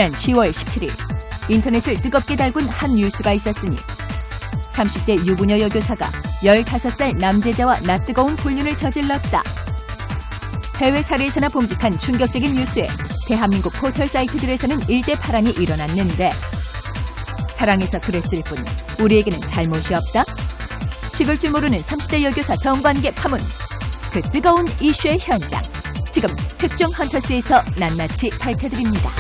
지난 10월 17일 인터넷을 뜨겁게 달군 한 뉴스가 있었으니 30대 유부녀 여교사가 15살 남제자와 낯뜨거운 불륜을 저질렀다. 해외 사례에서나 봉직한 충격적인 뉴스에 대한민국 포털 사이트들에서는 일대파란이 일어났는데 사랑해서 그랬을 뿐 우리에게는 잘못이 없다? 식을 줄 모르는 30대 여교사 성관계 파문. 그 뜨거운 이슈의 현장. 지금 특종 헌터스에서 낱낱이 밝혀드립니다.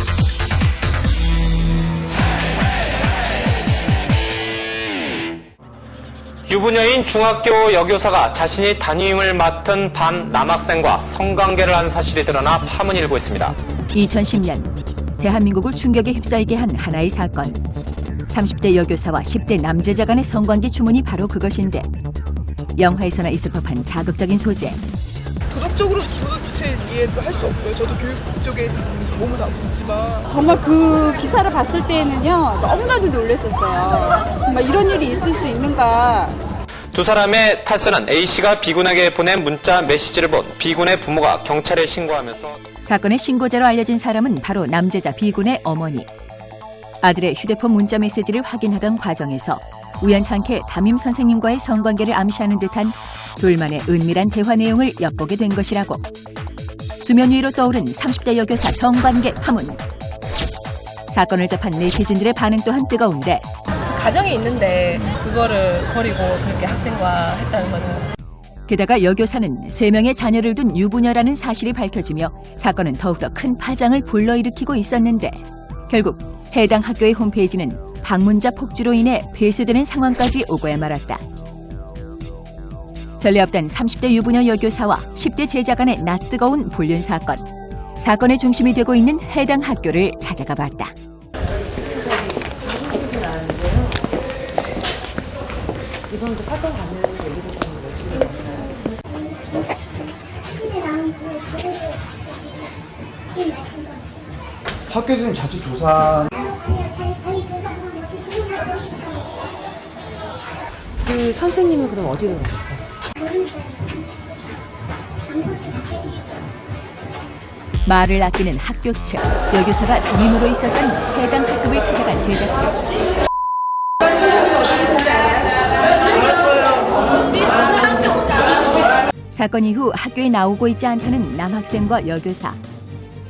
유부녀인 중학교 여교사가 자신이 담임을 맡은 반 남학생과 성관계를 한 사실이 드러나 파문이 일고 있습니다. 2010년 대한민국을 충격에 휩싸이게 한 하나의 사건. 30대 여교사와 10대 남제자 간의 성관계 주문이 바로 그것인데 영화에서나 있을 법한 자극적인 소재. 도덕적으로 도대체 이해도 할 수 없고요. 저도 교육 쪽에 지금 몸을 다 있지만 정말 그 기사를 봤을 때는요 너무나도 놀랐었어요. 정말 이런 일이 있을 수 있는가. 두 사람의 탈선한 A씨가 B군에게 보낸 문자 메시지를 본 B군의 부모가 경찰에 신고하면서 사건의 신고자로 알려진 사람은 바로 남제자 B군의 어머니. 아들의 휴대폰 문자 메시지를 확인하던 과정에서 우연찮게 담임 선생님과의 성관계를 암시하는 듯한 둘만의 은밀한 대화 내용을 엿보게 된 것이라고. 수면 위로 떠오른 30대 여교사 성관계 파문. 사건을 접한 네티즌들의 반응 또한 뜨거운데 가정이 있는데 그거를 버리고 그렇게 학생과 했다는 거는. 게다가 여교사는 3명의 자녀를 둔 유부녀라는 사실이 밝혀지며 사건은 더욱더 큰 파장을 불러일으키고 있었는데 결국 해당 학교의 홈페이지는 방문자 폭주로 인해 폐쇄되는 상황까지 오고야 말았다. 전례 없던 30대 유부녀 여교사와 10대 제자 간의 낯뜨거운 불륜 사건. 사건의 중심이 되고 있는 해당 학교를 찾아가 봤다. 이번도 사건 관련해서 얘기를 학교에서는 자주 조사. 그 선생님은 그럼 어디로 가셨어요? 말을 아끼는 학교 측, 여교사가 담임으로 있었던 해당 학급을 찾아간 제작진. 사건 이후 학교에 나오고 있지 않다는 남학생과 여교사.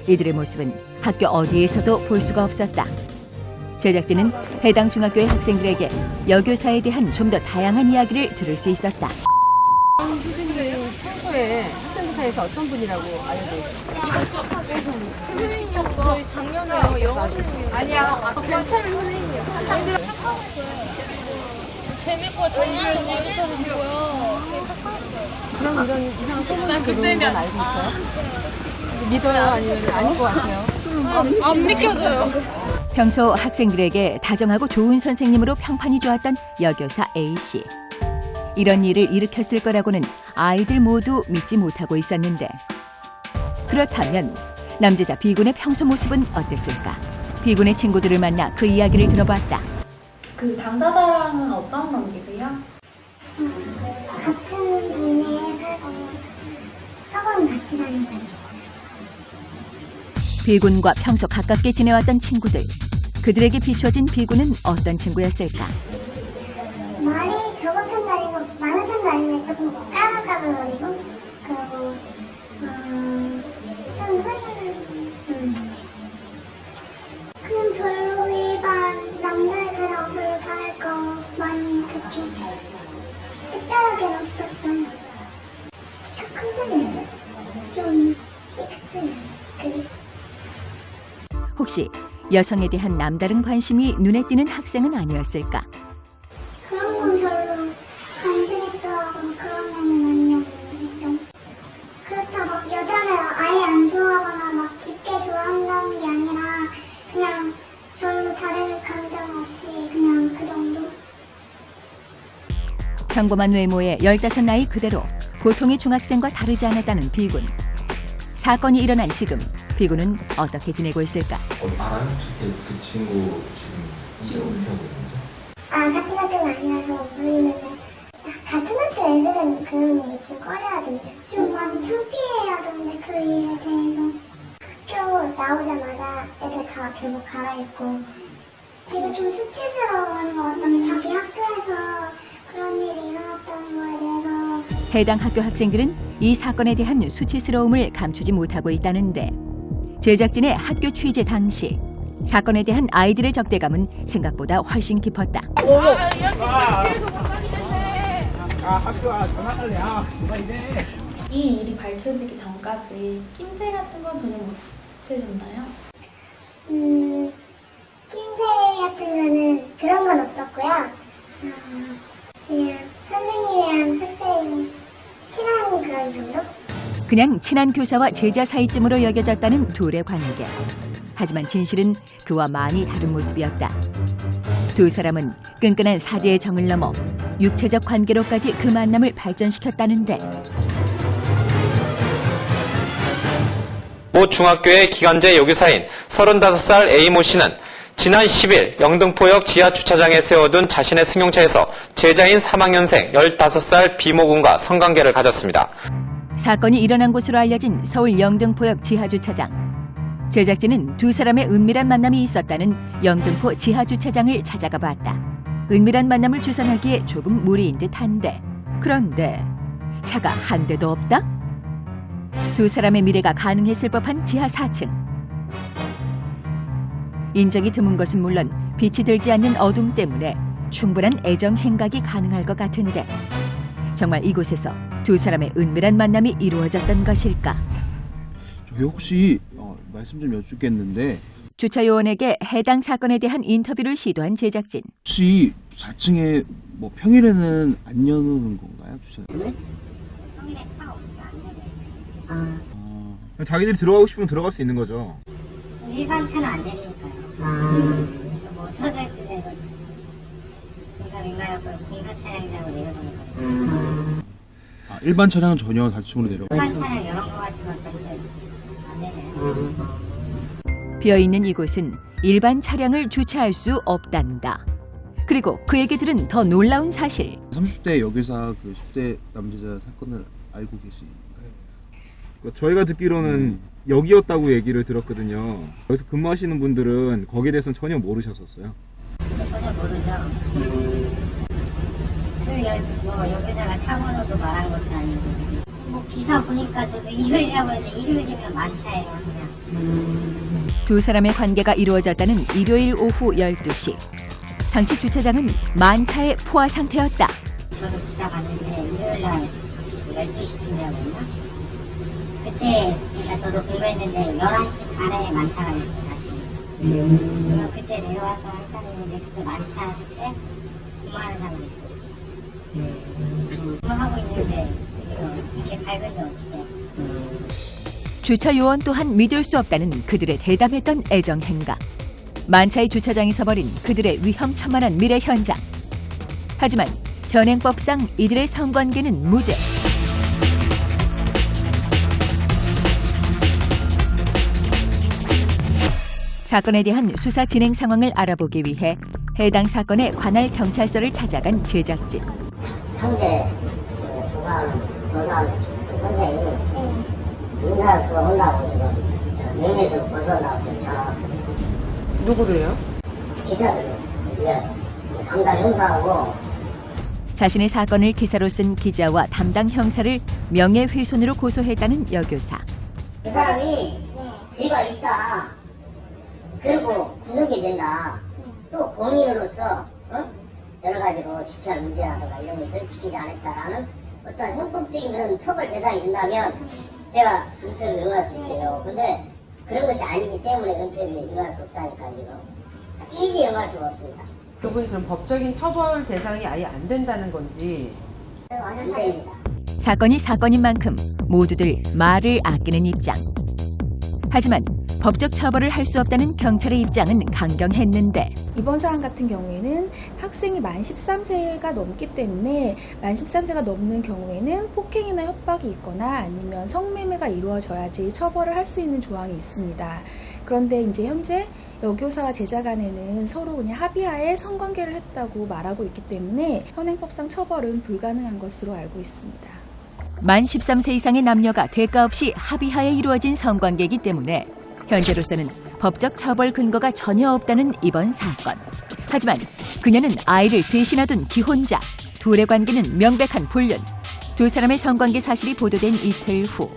이들의 모습은 학교 어디에서도 볼 수가 없었다. 제작진은 해당 중학교의 학생들에게 여교사에 대한 좀 더 다양한 이야기를 들을 수 있었다. 선생님 평소에 학생들 사이에서 어떤 분이라고 알려져 있어요? 선생님, 저희 작년에 영어 선생님. 아니야, 괜찮은 선생님이었어요. 착하셨어요. 재밌고 장난도 많이 쳐주시고요. 착하셨어요. 그럼 이런 이상한 소문이 들어오는 건 알고 있어요? 믿어요? 아니면 아닌 것 같아요? 안 믿겨져요. 평소 학생들에게 다정하고 좋은 선생님으로 평판이 좋았던 여교사 A씨. 이런 일을 일으켰을 거라고는 아이들 모두 믿지 못하고 있었는데 그렇다면 남제자 B군의 평소 모습은 어땠을까? B군의 친구들을 만나 그 이야기를 들어봤다. 그 당사자랑은 어떤 관계세요? 같은 동네에 살고 학원 같이 다니고. B군과 평소 가깝게 지내왔던 친구들. 그들에게 비춰진 B군은 어떤 친구였을까? 말이 적은 편도 아니고 많은 편도 아니고 조금 까불까불거리고 그리고 좀 그냥 별로 일반 남자애들하고 별로 다를 거 많이 그렇게 특별하게는 없었어요. 키가 큰 편이에요. 좀 키가 큰 편이에요. 그게 혹시 여성에 대한 남다른 관심이 눈에 띄는 학생은 아니었을까? 그런 건 별로 관심 있어하거나 그런 애는 아니었는데 좀 그렇다고 막 여자를 아예 안 좋아하거나 막 깊게 좋아한다는 게 아니라 그냥 별로 다른 감정 없이 그냥 그 정도? 평범한 외모에 15 나이 그대로 보통의 중학생과 다르지 않았다는 B군. 사건이 일어난 지금 B군은 어떻게 지내고 있을까? 알아요? 그 친구 지금 어떻게 하고 있는지? 같은 학교가 아니라서 모르겠는데 같은 학교 애들은 그런 얘기 좀 꺼려하던데 좀 많이 창피해하던데 그 일에 대해서 학교 나오자마자 애들 다 교복 갈아입고 되게 좀 수치스러워하는 것 같다면 자기 학교에서 그런 일이 일어났다는 거에 대해서 해당 학교 학생들은 이 사건에 대한 수치스러움을 감추지 못하고 있다는데 제작진의 학교 취재 당시 사건에 대한 아이들의 적대감은 생각보다 훨씬 깊었다. 이 일이 밝혀지기 전까지 낌새 같은 건 전혀 못 채우셨나요? 낌새 같은 거는 그런 건 없었고요. 그냥 선생님이랑 학생 친한 그런 정도? 그냥 친한 교사와 제자 사이쯤으로 여겨졌다는 둘의 관계. 하지만 진실은 그와 많이 다른 모습이었다. 두 사람은 끈끈한 사제의 정을 넘어 육체적 관계로까지 그 만남을 발전시켰다는데 모 중학교의 기간제 여교사인 35살 A모 씨는 지난 10일 영등포역 지하주차장에 세워둔 자신의 승용차에서 제자인 3학년생 15살 B모 군과 성관계를 가졌습니다. 사건이 일어난 곳으로 알려진 서울 영등포역 지하주차장. 제작진은 두 사람의 은밀한 만남이 있었다는 영등포 지하주차장을 찾아가 봤다. 은밀한 만남을 주선하기에 조금 무리인 듯한데 그런데 차가 한 대도 없다? 두 사람의 미래가 가능했을 법한 지하 4층. 인적이 드문 것은 물론 빛이 들지 않는 어둠 때문에 충분한 애정 행각이 가능할 것 같은데 정말 이곳에서 두 사람의 은밀한 만남이 이루어졌던 것일까? 저기 혹시 말씀 좀 여쭙겠는데 주차 요원에게 해당 사건에 대한 인터뷰를 시도한 제작진. 혹시 4층에 뭐 평일에는 안 여는 건가요? 주차장? 평일에 차가 없으면 안 되네. 자기들이 들어가고 싶으면 들어갈 수 있는 거죠. 일반 차는 안 되니까요. 뭐 서재 때문에 제가 민가였고 공사 차량이라고 내려보는 거예요. 일반 차량은 전혀 4층으로 내려가. 일반 차량 이런 거 같은 건 절대 안 되네요. 비어있는 이곳은 일반 차량을 주차할 수 없단다. 그리고 그 얘기들은 더 놀라운 사실. 30대 여교사 그 10대 남자자 사건을 알고 계신가요? 저희가 듣기로는 여기였다고 얘기를 들었거든요. 여기서 근무하시는 분들은 거기에 대해서는 전혀 모르셨었어요. 전혀 모르죠. 뭐 여기다가 참으로도 말한 것도 아니고 뭐 기사 보니까 저도 일요일이라고 했는데 일요일이면 만차예요 그냥. 두 사람의 관계가 이루어졌다는 일요일 오후 12시. 당시 주차장은 만차의 포화 상태였다. 저도 기사 봤는데 일요일날 12시쯤이라고 했나? 그때 그러니까 저도 공부했는데 11시 반에 만차가 있어요 아침에. 그때 내려와서 했다는데 그때 만차 그때 근무하는 사람이 있어요. 근무하고 있는데 이렇게 밝은데 어떻게 주차 요원 또한 믿을 수 없다는 그들의 대담했던 애정 행각. 만차의 주차장에서 벌인 그들의 위험천만한 미래 현장. 하지만 현행법상 이들의 성관계는 무죄. 사건에 대한 수사 진행 상황을 알아보기 위해 해당 사건의 관할 경찰서를 찾아간 제작진. 상대 조사 선생님이 인사수가 온다고 지금 명예에서 벗어나고 지금 전화 왔습니다. 누구를요? 기자들요. 담당 형사하고. 자신의 사건을 기사로 쓴 기자와 담당 형사를 명예훼손으로 고소했다는 여교사. 그 사람이 죄가 있다. 그리고 구속이 된다. 또 공인으로서 여러 가지로 지켜야 할 문제라든가 이런 것을 지키지 않았다라는 어떤 형법적인 그런 처벌 대상이 된다면 제가 인터뷰에 응할 수 있어요. 근데 그런 것이 아니기 때문에 인터뷰에 응할 수 없다니까 지금. 취지에 응할 수가 없습니다. 그분이 그럼 법적인 처벌 대상이 아예 안 된다는 건지. 안 됩니다. 사건이 사건인 만큼 모두들 말을 아끼는 입장. 하지만 법적 처벌을 할 수 없다는 경찰의 입장은 강경했는데 이번 사안 같은 경우에는 학생이 만 13세가 넘기 때문에 만 13세가 넘는 경우에는 폭행이나 협박이 있거나 아니면 성매매가 이루어져야지 처벌을 할 수 있는 조항이 있습니다. 그런데 이제 현재 여교사와 제자 간에는 서로 그냥 합의하에 성관계를 했다고 말하고 있기 때문에 현행법상 처벌은 불가능한 것으로 알고 있습니다. 만 13세 이상의 남녀가 대가 없이 합의하에 이루어진 성관계이기 때문에 현재로서는 법적 처벌 근거가 전혀 없다는 이번 사건. 하지만 그녀는 아이를 셋이나 둔 기혼자, 둘의 관계는 명백한 불륜. 두 사람의 성관계 사실이 보도된 이틀 후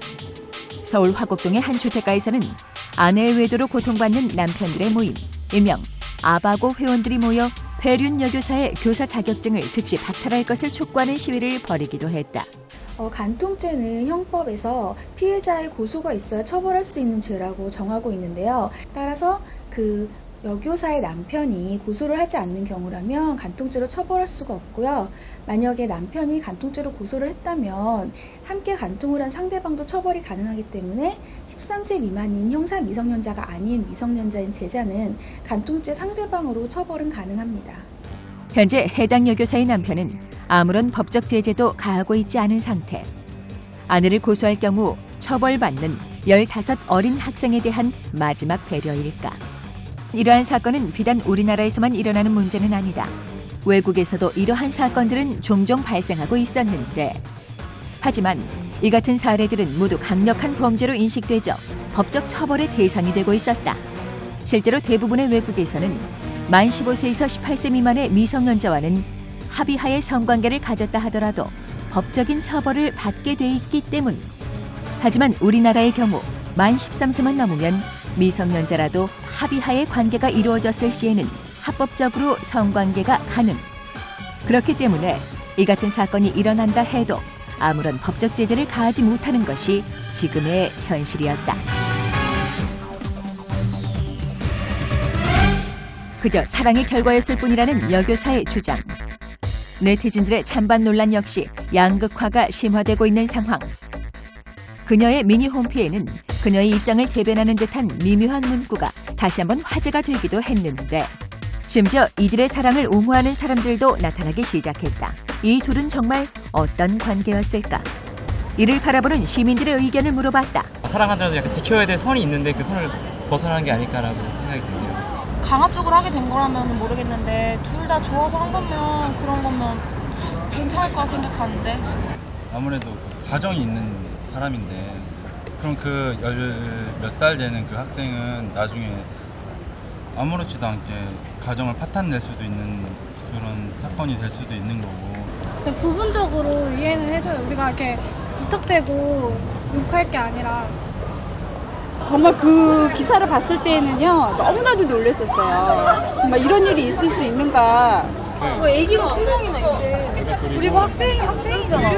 서울 화곡동의 한 주택가에서는 아내의 외도로 고통받는 남편들의 모임, 일명 아바고 회원들이 모여 배륜 여교사의 교사 자격증을 즉시 박탈할 것을 촉구하는 시위를 벌이기도 했다. 간통죄는 형법에서 피해자의 고소가 있어야 처벌할 수 있는 죄라고 정하고 있는데요. 따라서 그 여교사의 남편이 고소를 하지 않는 경우라면 간통죄로 처벌할 수가 없고요. 만약에 남편이 간통죄로 고소를 했다면 함께 간통을 한 상대방도 처벌이 가능하기 때문에 13세 미만인 형사 미성년자가 아닌 미성년자인 제자는 간통죄 상대방으로 처벌은 가능합니다. 현재 해당 여교사의 남편은 아무런 법적 제재도 가하고 있지 않은 상태. 아내를 고소할 경우 처벌받는 15 어린 학생에 대한 마지막 배려일까? 이러한 사건은 비단 우리나라에서만 일어나는 문제는 아니다. 외국에서도 이러한 사건들은 종종 발생하고 있었는데, 하지만 이 같은 사례들은 모두 강력한 범죄로 인식되죠. 법적 처벌의 대상이 되고 있었다. 실제로 대부분의 외국에서는 만 15세에서 18세 미만의 미성년자와는 합의하에 성관계를 가졌다 하더라도 법적인 처벌을 받게 돼 있기 때문. 하지만 우리나라의 경우 만 13세만 넘으면 미성년자라도 합의하에 관계가 이루어졌을 시에는 합법적으로 성관계가 가능. 그렇기 때문에 이 같은 사건이 일어난다 해도 아무런 법적 제재를 가하지 못하는 것이 지금의 현실이었다. 그저 사랑의 결과였을 뿐이라는 여교사의 주장. 네티즌들의 찬반 논란 역시 양극화가 심화되고 있는 상황. 그녀의 미니 홈피에는 그녀의 입장을 대변하는 듯한 미묘한 문구가 다시 한번 화제가 되기도 했는데, 심지어 이들의 사랑을 옹호하는 사람들도 나타나기 시작했다. 이 둘은 정말 어떤 관계였을까? 이를 바라보는 시민들의 의견을 물어봤다. 사랑하더라도 약간 지켜야 될 선이 있는데 그 선을 벗어나는 게 아닐까라고 생각이 듭니다. 강압적으로 하게 된 거라면 모르겠는데 둘 다 좋아서 한 거면 그런 거면 괜찮을 거라 생각하는데, 아무래도 가정이 있는 사람인데 그럼 그 10몇 살 되는 그 학생은 나중에 아무렇지도 않게 가정을 파탄낼 수도 있는 그런 사건이 될 수도 있는 거고. 근데 부분적으로 이해는 해줘요. 우리가 이렇게 무턱대고 욕할 게 아니라. 정말 그 기사를 봤을 때에는요, 너무나도 놀랐었어요. 정말 이런 일이 있을 수 있는가. 애기가 2명이나 있는데 그리고 학생이잖아.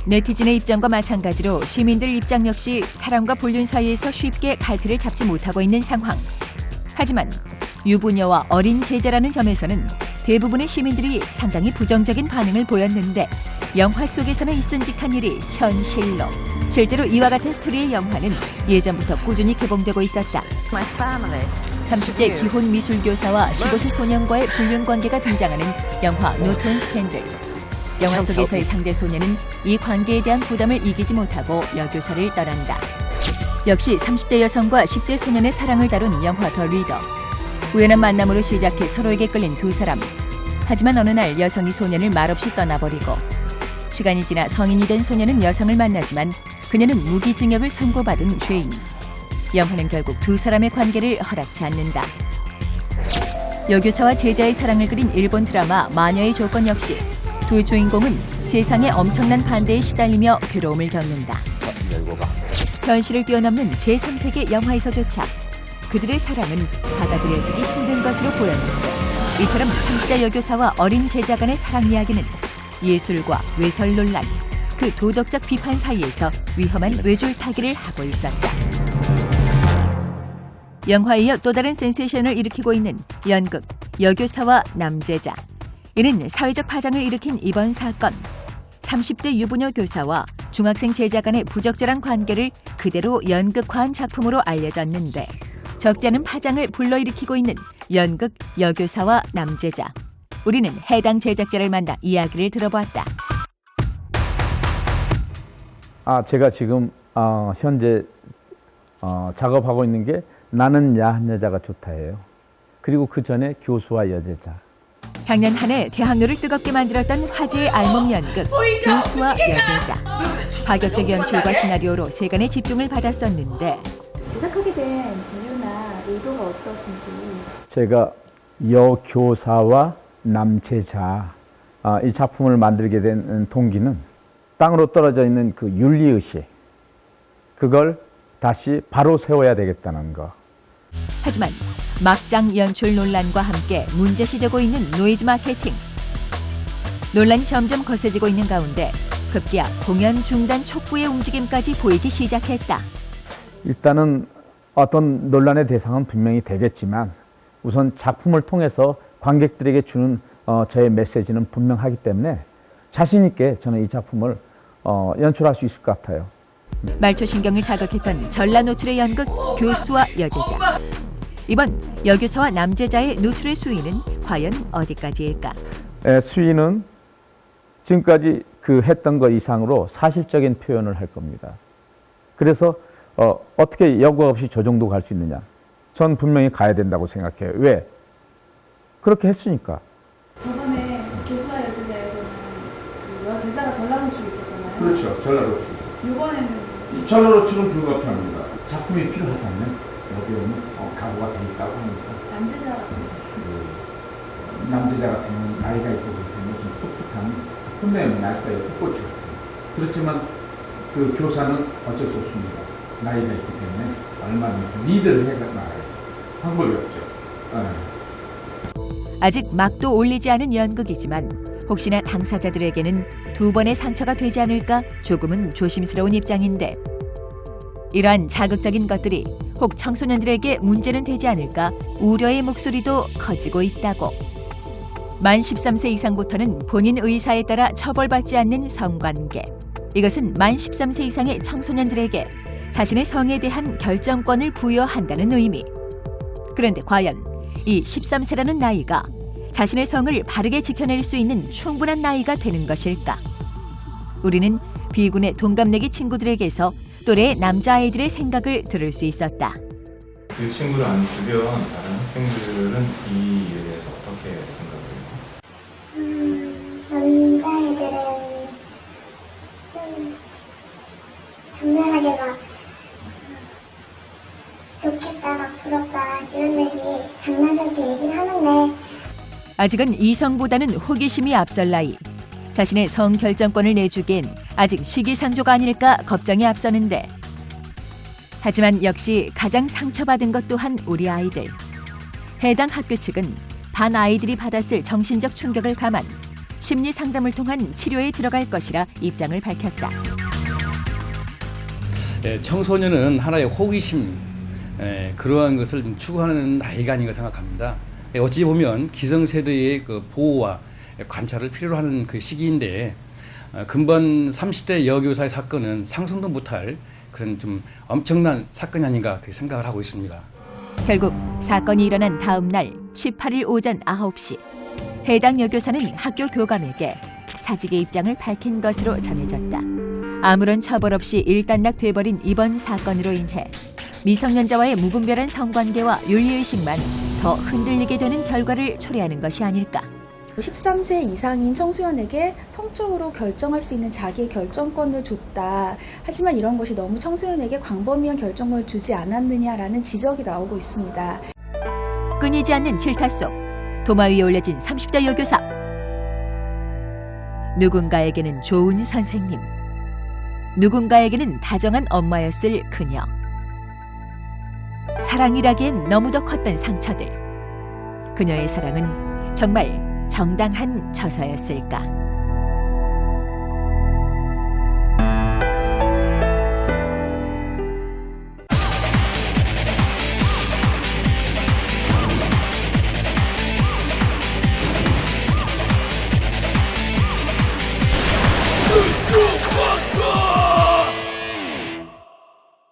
네티즌의 입장과 마찬가지로 시민들 입장 역시 사랑과 불륜 사이에서 쉽게 갈피를 잡지 못하고 있는 상황. 하지만 유부녀와 어린 제자라는 점에서는 대부분의 시민들이 상당히 부정적인 반응을 보였는데, 영화 속에서는 있음직한 일이 현실로. 실제로 이와 같은 스토리의 영화는 예전부터 꾸준히 개봉되고 있었다. 30대 기혼 미술교사와 15세 소년과의 불륜 관계가 등장하는 영화 노톤 스캔들. 영화 속에서의 상대 소년은 이 관계에 대한 부담을 이기지 못하고 여교사를 떠난다. 역시 30대 여성과 10대 소년의 사랑을 다룬 영화 더 리더. 우연한 만남으로 시작해 서로에게 끌린 두 사람. 하지만 어느 날 여성이 소년을 말없이 떠나버리고, 시간이 지나 성인이 된 소년은 여성을 만나지만 그녀는 무기징역을 선고받은 죄인. 영화는 결국 두 사람의 관계를 허락치 않는다. 여교사와 제자의 사랑을 그린 일본 드라마 마녀의 조건 역시 두 주인공은 세상의 엄청난 반대에 시달리며 괴로움을 겪는다. 현실을 뛰어넘는 제3세계 영화에서조차 그들의 사랑은 받아들여지기 힘든 것으로 보였는데, 이처럼 30대 여교사와 어린 제자 간의 사랑 이야기는 예술과 외설 논란, 그 도덕적 비판 사이에서 위험한 외줄타기를 하고 있었다. 영화에 이어 또 다른 센세이션을 일으키고 있는 연극 여교사와 남제자. 이는 사회적 파장을 일으킨 이번 사건. 30대 유부녀 교사와 중학생 제자 간의 부적절한 관계를 그대로 연극화한 작품으로 알려졌는데, 적지 않은 파장을 불러일으키고 있는 연극 여교사와 남제자. 우리는 해당 제작자를 만나 이야기를 들어보았다. 제가 지금 현재 작업하고 있는 게 나는 야한 여자가 좋다예요. 그리고 그 전에 교수와 여제자. 작년 한 해 대학로를 뜨겁게 만들었던 화제의 알몸 연극 교수와 여제자. 파격적 연출과 시나리오로 세간의 집중을 받았었는데, 제작하게 된 이유나 의도가 어떠신지. 제가 여교사와 남제자 이 작품을 만들게 된 동기는 땅으로 떨어져 있는 그 윤리의식, 그걸 다시 바로 세워야 되겠다는 거. 하지만 막장 연출 논란과 함께 문제시되고 있는 노이즈 마케팅. 논란이 점점 거세지고 있는 가운데 급기야 공연 중단 촉구의 움직임까지 보이기 시작했다. 일단은 어떤 논란의 대상은 분명히 되겠지만 우선 작품을 통해서 관객들에게 주는 저의 메시지는 분명하기 때문에 자신 있게 저는 이 작품을 연출할 수 있을 것 같아요. 말초신경을 자극했던 전라 노출의 연극 교수와 여제자. 이번 여교사와 남제자의 노출의 수위는 과연 어디까지일까? 수위는 지금까지 했던 것 이상으로 사실적인 표현을 할 겁니다. 그래서 어떻게 여과 없이 저 정도 갈 수 있느냐? 전 분명히 가야 된다고 생각해요. 왜? 그렇게 했으니까. 저번에 교수와 여제자에서는 여제자가 전라 노출이 있었잖아요. 그렇죠. 전라 노출이 있었죠. 이번에는 전라 노출은 불가피합니다. 작품이 필요하다면 여기 오면 각오가 돼 있다고 합니다. 남제자 같은 경우는 나이가 있고 그렇다면 좀 풋풋한 훈내는 나이가 있고 꽃이 같아요. 그렇지만 그 교사는 어쩔 수 없습니다. 나이가 있기 때문에 얼마든지 리드를 해나가야죠. 방법이 없죠. 아직 막도 올리지 않은 연극이지만 혹시나 당사자들에게는 두 번의 상처가 되지 않을까 조금은 조심스러운 입장인데, 이러한 자극적인 것들이 혹 청소년들에게 문제는 되지 않을까 우려의 목소리도 커지고 있다고. 만 13세 이상부터는 본인 의사에 따라 처벌받지 않는 성관계. 이것은 만 13세 이상의 청소년들에게 자신의 성에 대한 결정권을 부여한다는 의미. 그런데 과연 이 13세라는 나이가 자신의 성을 바르게 지켜낼 수 있는 충분한 나이가 되는 것일까? 우리는 B군의 동갑내기 친구들에게서 또래의 남자아이들의 생각을 들을 수 있었다. 그 친구를 아는 주변 다른 학생들은 이 일에 대해서 어떻게 생각해요? 남자애들은 좀 적나라하게 막 좋겠다, 막 부럽다 이런 듯이 장난스럽게 얘기를 하는데, 아직은 이성보다는 호기심이 앞설 나이. 자신의 성 결정권을 내주기엔 아직 시기상조가 아닐까 걱정이 앞서는데, 하지만 역시 가장 상처받은 것 또한 우리 아이들. 해당 학교 측은 반 아이들이 받았을 정신적 충격을 감안 심리 상담을 통한 치료에 들어갈 것이라 입장을 밝혔다. 청소년은 하나의 호기심, 그러한 것을 추구하는 나이가 아닌가 생각합니다. 어찌 보면 기성세대의 그 보호와 관찰을 필요로 하는 그 시기인데, 근본 30대 여교사의 사건은 상상도 못할 그런 좀 엄청난 사건이 아닌가 그렇게 생각을 하고 있습니다. 결국 사건이 일어난 다음 날 18일 오전 9시 해당 여교사는 학교 교감에게 사직의 입장을 밝힌 것으로 전해졌다. 아무런 처벌 없이 일단락돼버린 이번 사건으로 인해 미성년자와의 무분별한 성관계와 윤리의식만 더 흔들리게 되는 결과를 초래하는 것이 아닐까. 13세 이상인 청소년에게 성적으로 결정할 수 있는 자기의 결정권을 줬다. 하지만 이런 것이 너무 청소년에게 광범위한 결정권을 주지 않았느냐라는 지적이 나오고 있습니다. 끊이지 않는 질타 속 도마 위에 올려진 30대 여교사. 누군가에게는 좋은 선생님, 누군가에게는 다정한 엄마였을 그녀. 사랑이라기엔 너무도 컸던 상처들. 그녀의 사랑은 정말 정당한 처사였을까?